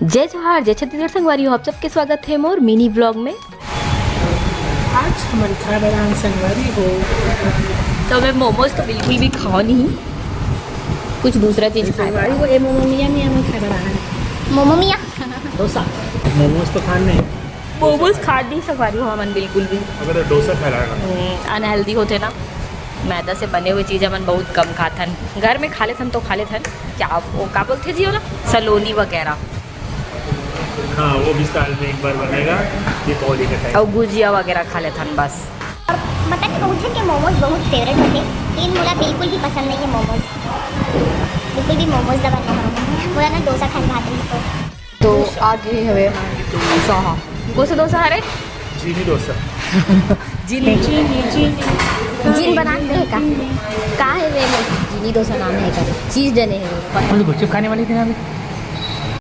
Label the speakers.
Speaker 1: जय जोहार, जय छत्तीसगढ़ संगवारी हो। आप सबके स्वागत है मोर मिनी ब्लॉग में।
Speaker 2: आज हमारे खा बना संगवारी हो
Speaker 1: तो मैं मोमोज तो बिल्कुल भी खाओ नहीं, कुछ दूसरा चीज़ खाए।
Speaker 2: संगवारी को ए मोमो मिया में खा बना है
Speaker 1: मोमो मिया
Speaker 2: डोसा। मोमोज तो खाने नहीं,
Speaker 1: मोमोज खा नहीं संगवारी हो मन बिल्कुल भी।
Speaker 2: अगर डोसा खा रहा
Speaker 1: अनहेल्दी होते ना, मैदा से बने हुए चीज़ अपन बहुत कम खाथन। घर में खा लेथन तो खा लेथन, क्या वो क्या बोलते जी हो ना, सलोनी वगैरह।
Speaker 2: हाँ, वो भी साल में एक बार बनेगा दीपावली के टाइम।
Speaker 1: और गुजिया वगैरह खा लेथन बस।
Speaker 3: और पता नहीं बहुत जन के मोमोज बहुत फेवरेट होते, लेकिन मुझे बिल्कुल भी पसंद नहीं है मोमोज, बिल्कुल भी मोमोज दबा नहीं मुझे ना डोसा खाने खाते
Speaker 1: तो आगे हवे डोसा। हाँ, कौन सा डोसा है रे?
Speaker 2: चीनी डोसा।
Speaker 1: जीन बना दे का है वे? जीनी डोसा नाम है का, चीज़ डले है।
Speaker 2: गुपचुप खाने वाली थी ना अभी।